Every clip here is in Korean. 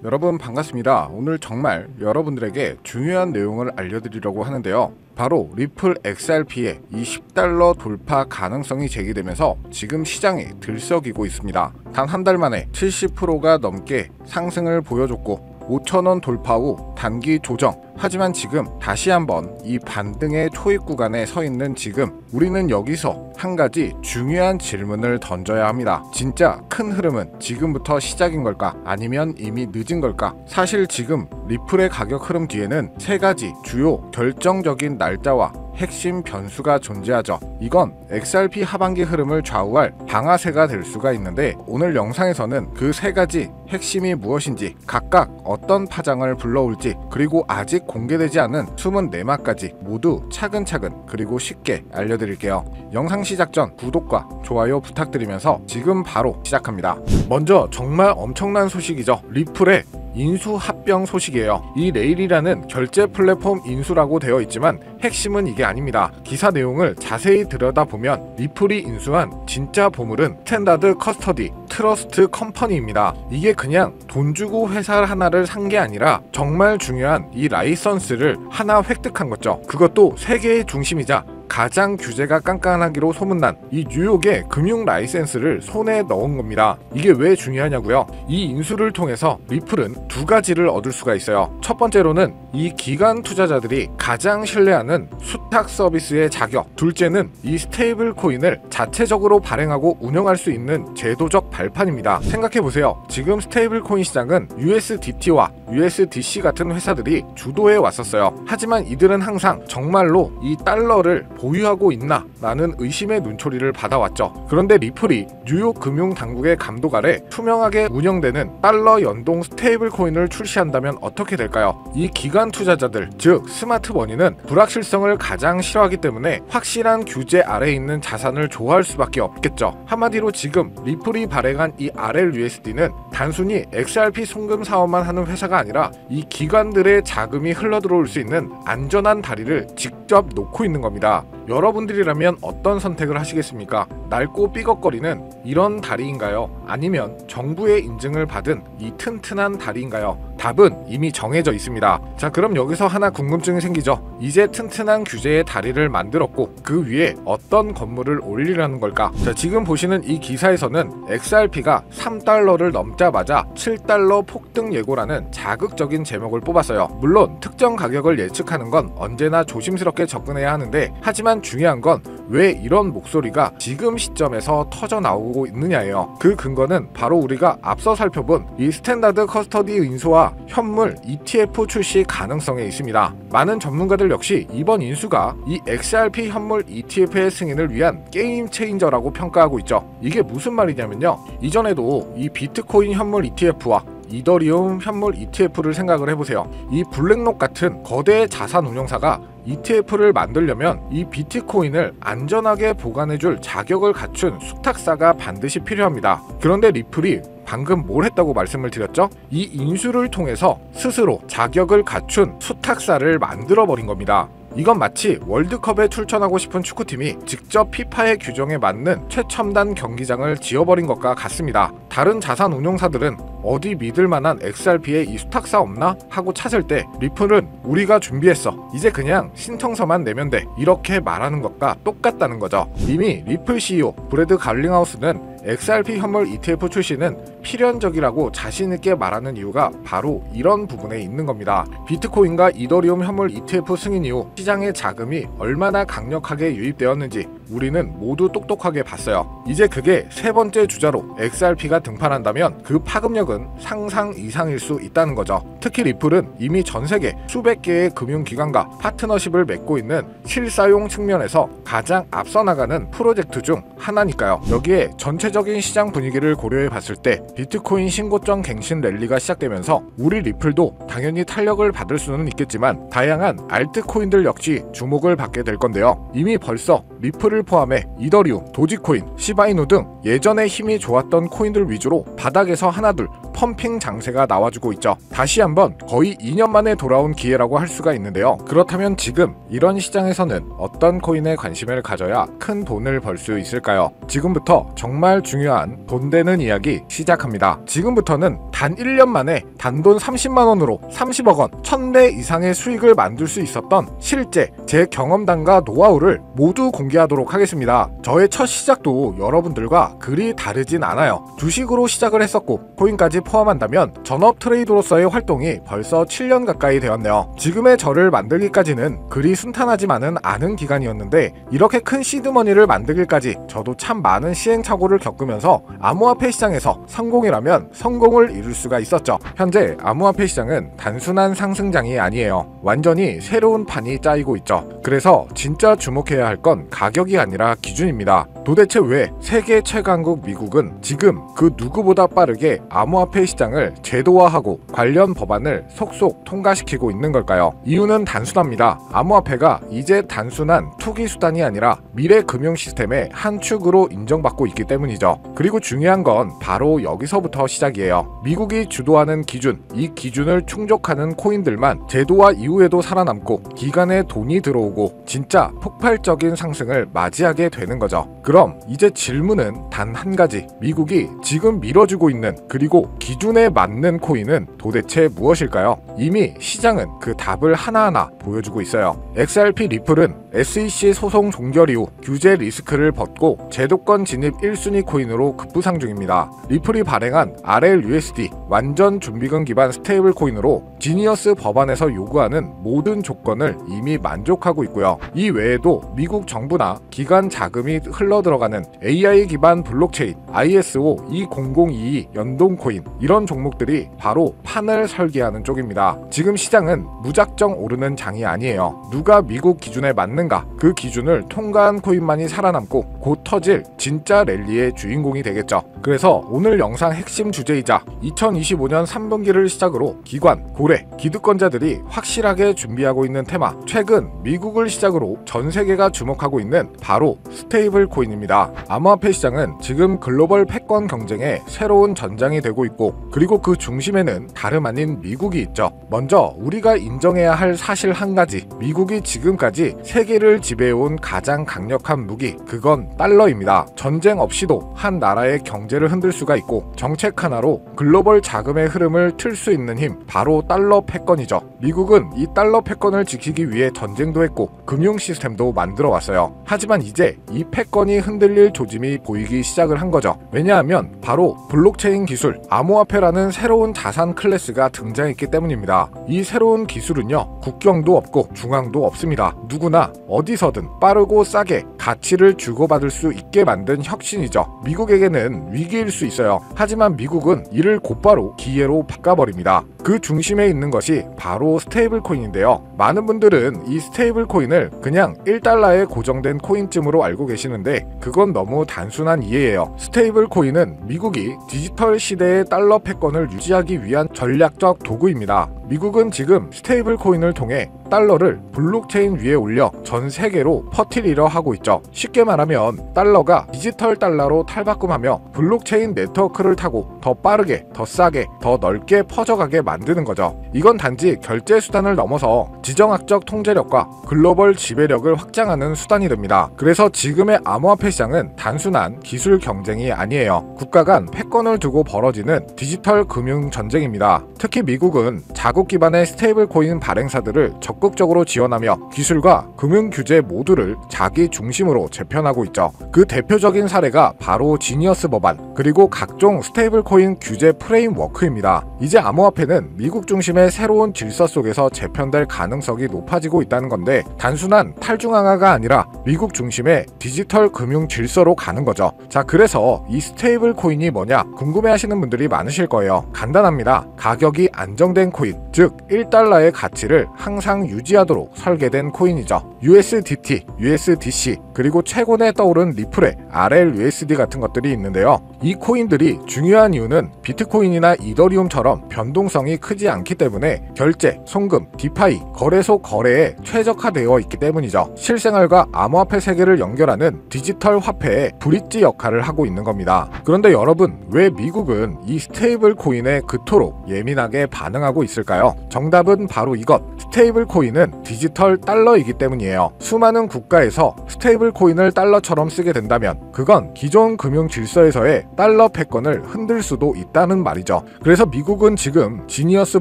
여러분 반갑습니다. 오늘 정말 여러분들에게 중요한 내용을 알려드리려고 하는데요. 바로 리플 XRP의 이 $10 돌파 가능성이 제기되면서 지금 시장이 들썩이고 있습니다. 단 한 달 만에 70%가 넘게 상승을 보여줬고 5,000원 돌파 후 단기 조정. 하지만 지금 다시 한번 이 반등의 초입 구간에 서 있는 지금 우리는 여기서 한 가지 중요한 질문을 던져야 합니다. 진짜 큰 흐름은 지금부터 시작인 걸까? 아니면 이미 늦은 걸까? 사실 지금 리플의 가격 흐름 뒤에는 세 가지 주요 결정적인 날짜와 핵심 변수가 존재하죠. 이건 XRP 하반기 흐름을 좌우할 방아쇠가 될 수가 있는데 오늘 영상에서는 그 세 가지 핵심이 무엇인지 각각 어떤 파장을 불러올지 그리고 아직 공개되지 않은 숨은 내막까지 모두 차근차근 그리고 쉽게 알려드릴게요. 영상 시작 전 구독과 좋아요 부탁드리면서 지금 바로 시작합니다. 먼저 정말 엄청난 소식이죠. 리플의 인수 합병 소식이에요. 이 레일이라는 결제 플랫폼 인수라고 되어 있지만 핵심은 이게 아닙니다. 기사 내용을 자세히 들여다보면 리플이 인수한 진짜 보물은 스탠다드 커스터디 트러스트 컴퍼니입니다. 이게 그냥 돈 주고 회사 하나를 산 게 아니라 정말 중요한 이 라이선스를 하나 획득한 거죠. 그것도 세계의 중심이자 가장 규제가 깐깐하기로 소문난 이 뉴욕의 금융 라이센스를 손에 넣은 겁니다. 이게 왜 중요하냐고요? 이 인수를 통해서 리플은 두 가지를 얻을 수가 있어요. 첫 번째로는 이 기관 투자자들이 가장 신뢰하는 수탁 서비스의 자격, 둘째는 이 스테이블 코인을 자체적으로 발행하고 운영할 수 있는 제도적 발판입니다. 생각해보세요. 지금 스테이블 코인 시장은 USDT와 USDC 같은 회사들이 주도해 왔었어요. 하지만 이들은 항상 정말로 이 달러를 보유하고 있나? 라는 의심의 눈초리를 받아왔죠. 그런데 리플이 뉴욕 금융 당국의 감독 아래 투명하게 운영되는 달러 연동 스테이블 코인을 출시한다면 어떻게 될까요? 이 기관 투자자들, 즉 스마트 머니는 불확실성을 가장 싫어하기 때문에 확실한 규제 아래에 있는 자산을 좋아할 수밖에 없겠죠. 한마디로 지금 리플이 발행한 이 RLUSD는 단순히 XRP 송금 사업만 하는 회사가 아니라 이 기관들의 자금이 흘러들어올 수 있는 안전한 다리를 직접 놓고 있는 겁니다. 여러분들이라면 어떤 선택을 하시겠습니까? 낡고 삐걱거리는 이런 다리인가요? 아니면 정부의 인증을 받은 이 튼튼한 다리인가요? 답은 이미 정해져 있습니다. 자, 그럼 여기서 하나 궁금증이 생기죠. 이제 튼튼한 규제의 다리를 만들었고 그 위에 어떤 건물을 올리려는 걸까? 자, 지금 보시는 이 기사에서는 XRP가 $3를 넘자마자 $7 폭등 예고라는 자극적인 제목을 뽑았어요. 물론 특정 가격을 예측하는 건 언제나 조심스럽게 접근해야 하는데 하지만 중요한 건 왜 이런 목소리가 지금 시점에서 터져 나오고 있느냐예요. 그 근거는 바로 우리가 앞서 살펴본 이 스탠다드 커스터디 인수와 현물 ETF 출시 가능성에 있습니다. 많은 전문가들 역시 이번 인수가 이 XRP 현물 ETF의 승인을 위한 게임 체인저라고 평가하고 있죠. 이게 무슨 말이냐면요. 이전에도 이 비트코인 현물 ETF와 이더리움 현물 ETF를 생각을 해보세요. 이 블랙록 같은 거대 자산 운용사가 ETF를 만들려면 이 비트코인을 안전하게 보관해줄 자격을 갖춘 수탁사가 반드시 필요합니다. 그런데 리플이 방금 뭘 했다고 말씀을 드렸죠? 이 인수를 통해서 스스로 자격을 갖춘 수탁사를 만들어버린 겁니다. 이건 마치 월드컵에 출전하고 싶은 축구팀이 직접 피파의 규정에 맞는 최첨단 경기장을 지어버린 것과 같습니다. 다른 자산 운용사들은 어디 믿을 만한 XRP에 이 수탁사 없나? 하고 찾을 때 리플은 우리가 준비했어. 이제 그냥 신청서만 내면 돼. 이렇게 말하는 것과 똑같다는 거죠. 이미 리플 CEO 브래드 갈링하우스는 XRP 현물 ETF 출시는 필연적이라고 자신있게 말하는 이유가 바로 이런 부분에 있는 겁니다. 비트코인과 이더리움 현물 ETF 승인 이후 시장의 자금이 얼마나 강력하게 유입되었는지 우리는 모두 똑똑하게 봤어요. 이제 그게 세 번째 주자로 XRP가 등판한다면 그 파급력은 상상 이상일 수 있다는 거죠. 특히 리플은 이미 전 세계 수백 개의 금융기관과 파트너십을 맺고 있는 실사용 측면에서 가장 앞서 나가는 프로젝트 중 하나니까요. 여기에 전체적인 시장 분위기를 고려해 봤을 때 비트코인 신고점 갱신 랠리가 시작되면서 우리 리플도 당연히 탄력을 받을 수는 있겠지만 다양한 알트코인들 역시 주목을 받게 될 건데요. 이미 벌써 리플을 포함해 이더리움, 도지코인, 시바이누 등 예전에 힘이 좋았던 코인들 위주로 바닥에서 하나둘 펌핑 장세가 나와주고 있죠. 다시 한번 거의 2년 만에 돌아온 기회라고 할 수가 있는데요. 그렇다면 지금 이런 시장에서는 어떤 코인에 관심을 가져야 큰 돈을 벌 수 있을까요? 지금부터 정말 중요한 돈 되는 이야기 시작합니다. 지금부터는 단 1년 만에 단돈 30만원으로 30억 원, 1000배 이상의 수익을 만들 수 있었던 실제 제 경험담과 노하우를 모두 공개하도록 하겠습니다. 저의 첫 시작도 여러분들과 그리 다르진 않아요. 주식으로 시작을 했었고 코인까지 포함한다면 전업 트레이더로서의 활동이 벌써 7년 가까이 되었네요. 지금의 저를 만들기까지는 그리 순탄하지만은 않은 기간이었는데 이렇게 큰 시드머니를 만들기까지 저도 참 많은 시행착오를 겪으면서 암호화폐 시장에서 성공이라면 성공을 이룰 수가 있었죠. 현재 암호화폐 시장은 단순한 상승장이 아니에요. 완전히 새로운 판이 짜이고 있죠. 그래서 진짜 주목해야 할 건 가격이 아니라 기준입니다. 도대체 왜 세계 최강국 미국은 지금 그 누구보다 빠르게 암호화폐 시장을 제도화하고 관련 법안을 속속 통과시키고 있는 걸까요? 이유는 단순합니다. 암호화폐가 이제 단순한 투기 수단이 아니라 미래 금융 시스템의 한 축으로 인정받고 있기 때문이죠. 그리고 중요한 건 바로 여기서부터 시작이에요. 미국이 주도하는 기준, 이 기준을 충족하는 코인들만 제도화 이후에도 살아남고 기간에 돈이 들어오고 진짜 폭발적인 상승을 맞이하게 되는 거죠. 그럼 이제 질문은 단 한 가지. 미국이 지금 밀어주고 있는 그리고 기준에 맞는 코인은 도대체 무엇일까요? 이미 시장은 그 답을 하나하나 보여주고 있어요. XRP 리플은 SEC 소송 종결 이후 규제 리스크를 벗고 제도권 진입 1순위 코인으로 급부상 중입니다. 리플이 발행한 RLUSD 완전 준비금 기반 스테이블 코인으로 지니어스 법안에서 요구하는 모든 조건을 이미 만족하고 있고요. 이 외에도 미국 정부나 기관 자금이 흘러들어가는 AI 기반 블록체인 ISO 20022 연동 코인 이런 종목들이 바로 판을 설계하는 쪽입니다. 지금 시장은 무작정 오르는 장이 아니에요. 누가 미국 기준에 맞는가 그 기준을 통과한 코인만이 살아남고 곧 터질 진짜 랠리의 주인공이 되겠죠. 그래서 오늘 영상 핵심 주제이자 2025년 3분기를 시작으로 기관, 고래, 기득권자들이 확실하게 준비하고 있는 테마, 최근 미국을 시작으로 전 세계가 주목하고 있는 바로 스테이블 코인입니다. 암호화폐 시장은 지금 글로벌 패권 경쟁의 새로운 전장이 되고 있고 그리고 그 중심에는 다름 아닌 미국이 있죠. 먼저 우리가 인정해야 할 사실 한 가지, 미국이 지금까지 세계를 지배해온 가장 강력한 무기, 그건 달러입니다. 전쟁 없이도 한 나라의 경제를 흔들 수가 있고 정책 하나로 글로벌 자금의 흐름을 틀 수 있는 힘, 바로 달러 패권이죠. 미국은 이 달러 패권을 지키기 위해 전쟁도 했고 금융 시스템도 만들어 왔어요. 하지만 이제 이 패권이 흔들릴 조짐이 보이기 시작을 한 거죠. 왜냐하면 바로 블록체인 기술, 암호화폐라는 새로운 자산 클래스가 등장했기 때문입니다. 이 새로운 기술은요, 국경도 없고 중앙도 없습니다. 누구나 어디서든 빠르고 싸게 가치를 주고받을 수 있게 만든 혁신이죠. 미국에게는 위기일 수 있어요. 하지만 미국은 이를 곧바로 기회로 바꿔버립니다. 그 중심에 있는 것이 바로 스테이블 코인인데요. 많은 분들은 이 스테이블 코인을 그냥 1달러에 고정된 코인쯤으로 알고 계시는데 그건 너무 단순한 이해예요. 스테이블 코인은 미국이 디지털 시대의 달러 패권을 유지하기 위한 전략적 도구입니다. 미국은 지금 스테이블 코인을 통해 달러를 블록체인 위에 올려 전 세계로 퍼뜨리려 하고 있죠. 쉽게 말하면 달러가 디지털 달러로 탈바꿈하며 블록체인 네트워크를 타고 더 빠르게, 더 싸게, 더 넓게 퍼져가게 만드는 거죠. 이건 단지 결제 수단을 넘어서 지정학적 통제력과 글로벌 지배력을 확장하는 수단이 됩니다. 그래서 지금의 암호화폐 시장은 단순한 기술 경쟁이 아니에요. 국가 간 패권을 두고 벌어지는 디지털 금융 전쟁입니다. 특히 미국은 자국 기반의 스테이블 코인 발행사들을 적극적으로 지원하며 기술과 금융 규제 모두를 자기 중심으로 재편하고 있죠. 그 대표적인 사례가 바로 지니어스 법안, 그리고 각종 스테이블 코인 규제 프레임워크입니다. 이제 암호화폐는 미국 중심의 새로운 질서 속에서 재편될 가능성이 높아지고 있다는 건데 단순한 탈중앙화가 아니라 미국 중심의 디지털 금융 질서로 가는 거죠. 자, 그래서 이 스테이블 코인이 뭐냐 궁금해하시는 분들이 많으실 거예요. 간단합니다. 가격이 안정된 코인, 코인, 즉 1달러의 가치를 항상 유지하도록 설계된 코인이죠. USDT, USDC, 그리고 최근에 떠오른 리플의 RLUSD 같은 것들이 있는데요. 이 코인들이 중요한 이유는 비트코인이나 이더리움처럼 변동성이 크지 않기 때문에 결제, 송금, 디파이, 거래소 거래에 최적화되어 있기 때문이죠. 실생활과 암호화폐 세계를 연결하는 디지털 화폐의 브릿지 역할을 하고 있는 겁니다. 그런데 여러분, 왜 미국은 이 스테이블 코인에 그토록 예민하게 반응하고 있을까요? 정답은 바로 이것. 스테이블 코인은 디지털 달러이기 때문이에요. 수많은 국가에서 스테이블 코인을 달러처럼 쓰게 된다면 그건 기존 금융 질서에서의 달러 패권을 흔들 수도 있다는 말이죠. 그래서 미국은 지금 지니어스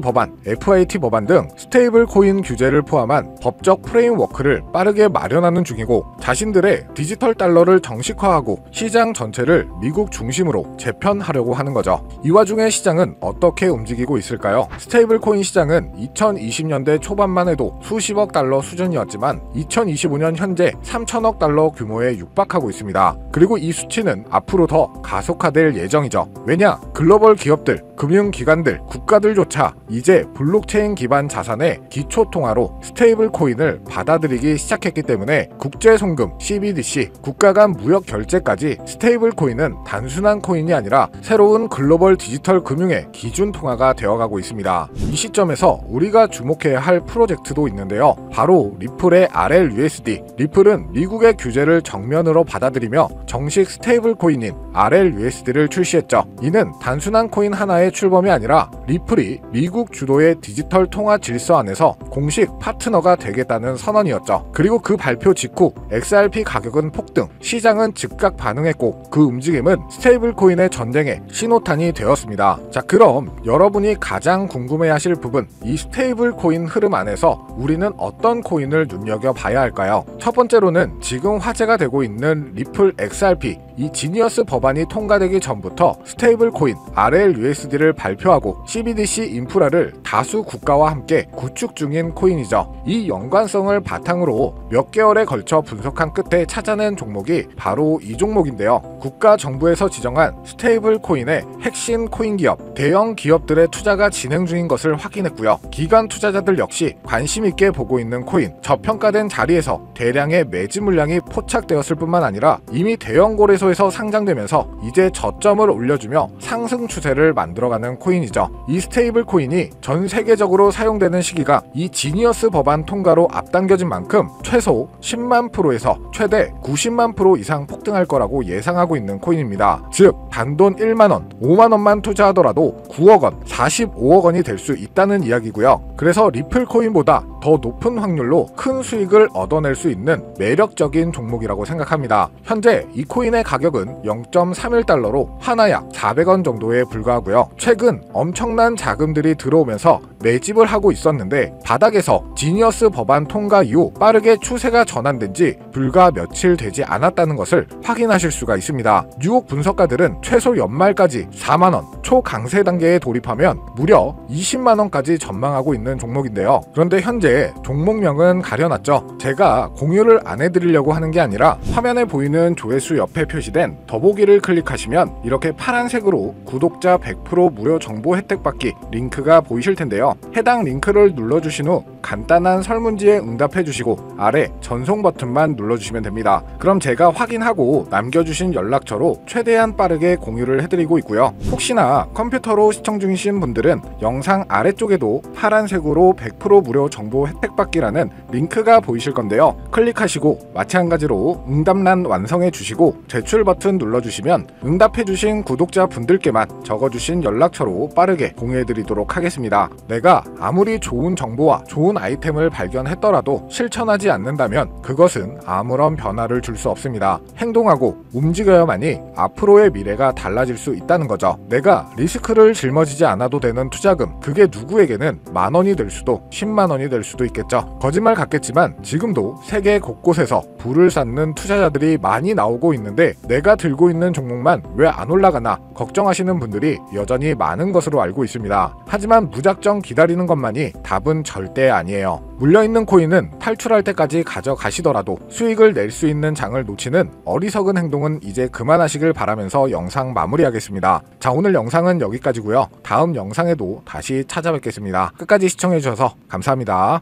법안, FIT 법안 등 스테이블 코인 규제를 포함한 법적 프레임워크를 빠르게 마련하는 중이고, 자신들의 디지털 달러를 정식화하고 시장 전체를 미국 중심으로 재편하려고 하는 거죠. 이 와중에 시장은 어떻게 움직이고 있을까요? 스테이블 코인 시장은 2020년대 초반만 해도 수십억 달러 수준이었지만 2025년 현재 3천억 달러 규모에 육박하고 있습니다. 그리고 이 수치는 앞으로 더 가속화될 예정이죠. 왜냐? 글로벌 기업들, 금융기관들, 국가들조차 이제 블록체인 기반 자산의 기초통화로 스테이블 코인을 받아들이기 시작했기 때문에 국제송금, CBDC, 국가 간 무역 결제까지 스테이블 코인은 단순한 코인이 아니라 새로운 글로벌 디지털 금융의 기준 통화가 되어가고 있습니다. 이 시점에서 우리가 주목해야 할 프로젝트도 있는데요. 바로 리플의 RLUSD. 리플은 미국의 규제를 정면으로 받아들이며 정식 스테이블 코인인 RLUSD를 출시했죠. 이는 단순한 코인 하나의 출범이 아니라 리플이 미국 주도의 디지털 통화 질서 안에서 공식 파트너가 되겠다는 선언이었죠. 그리고 그 발표 직후 XRP 가격은 폭등, 시장은 즉각 반응했고 그 움직임은 스테이블 코인의 전쟁의 신호탄이 되었습니다. 자, 그럼 여러분이 가장 궁금해하실 부분, 이 스테이블 코인 흐름 안에서 우리는 어떤 코인을 눈여겨봐야 할까요? 첫 번째로는 지금 화제가 되고 있는 리플 XRP, 이 지니어스 법안이 통과되기 전부터 스테이블 코인 RLUSD를 발표하고 CBDC 인프라를 다수 국가와 함께 구축 중인 코인이죠. 이 연관성을 바탕으로 몇 개월에 걸쳐 분석한 끝에 찾아낸 종목이 바로 이 종목인데요. 국가 정부에서 지정한 스테이블 코인의 핵심 코인 기업, 대형 기업들의 투자가 진행 중인 것을 확인했고요. 기관 투자자들 역시 관심 있게 보고 있는 코인, 저평가된 자리에서 대량의 매집 물량이 포착되었을 뿐만 아니라 이미 대형 거래소에서 상장되면서 이제 저점을 올려주며 상승 추세를 만들어가는 코인이죠. 이 스테이블 코인이 전 세계적으로 사용되는 시기가 이 지니어스 법안 통과로 앞당겨진 만큼 최소 10만 프로에서 최대 90만 프로 이상 폭등할 거라고 예상하고 있는 코인입니다. 즉 단돈 1만원, 5만원만 투자하더라도 9억원, 45억원이 될 수 있다는 이야기고요. 그래서 리플 코인보다 더 높은 확률로 큰 수익을 얻어낼 수 있는 매력적인 종목이라고 생각합니다. 현재 이 코인의 가격은 0.31달러로 하나 약 400원 정도에 불과하고요. 최근 엄청난 자금들이 들어오면서 매집을 하고 있었는데 바닥에서 지니어스 법안 통과 이후 빠르게 추세가 전환된 지 불과 며칠 되지 않았다는 것을 확인하실 수가 있습니다. 뉴욕 분석가들은 최소 연말까지 4만원, 초강세 단계에 돌입하면 무려 20만원까지 전망하고 있는 종목인데요. 그런데 현재 종목명은 가려놨죠. 제가 공유를 안 해드리려고 하는 게 아니라 화면에 보이는 조회수 옆에 표시된 더보기를 클릭하시면 이렇게 파란색으로 구독자 100% 무료 정보 혜택 받기 링크가 보이실 텐데요. 해당 링크를 눌러주신 후 간단한 설문지에 응답해주시고 아래 전송 버튼만 눌러주시면 됩니다. 그럼 제가 확인하고 남겨주신 연락처로 최대한 빠르게 공유를 해드리고 있고요. 혹시나 컴퓨터로 시청 중이신 분들은 영상 아래쪽에도 파란색으로 100% 무료 정보 혜택 받기라는 링크가 보이실 건데요. 클릭하시고 마찬가지로 응답란 완성해 주시고 제출 버튼 눌러주시면 응답해주신 구독자 분들께만 적어주신 연락처로 빠르게 공유해드리도록 하겠습니다. 내가 아무리 좋은 정보와 좋은 아이템을 발견했더라도 실천하지 않는다면 그것은 아무런 변화를 줄 수 없습니다. 행동하고 움직여야만이 앞으로의 미래가 달라질 수 있다는 거죠. 내가 리스크를 짊어지지 않아도 되는 투자금, 그게 누구에게는 만원이 될 수도 10만원이 될 수도 있겠죠. 거짓말 같겠지만 지금도 세계 곳곳에서 부를 쌓는 투자자들이 많이 나오고 있는데 내가 들고 있는 종목만 왜 안 올라가나 걱정하시는 분들이 여전히 많은 것으로 알고 있습니다. 하지만 무작정 기다리는 것만이 답은 절대 아니에요. 물려있는 코인은 탈출할 때까지 가져가시더라도 수익을 낼 수 있는 장을 놓치는 어리석은 행동은 이제 그만하시길 바라면서 영상 마무리하겠습니다. 자, 오늘 영상은 여기까지고요. 다음 영상에도 다시 찾아뵙겠습니다. 끝까지 시청해주셔서 감사합니다.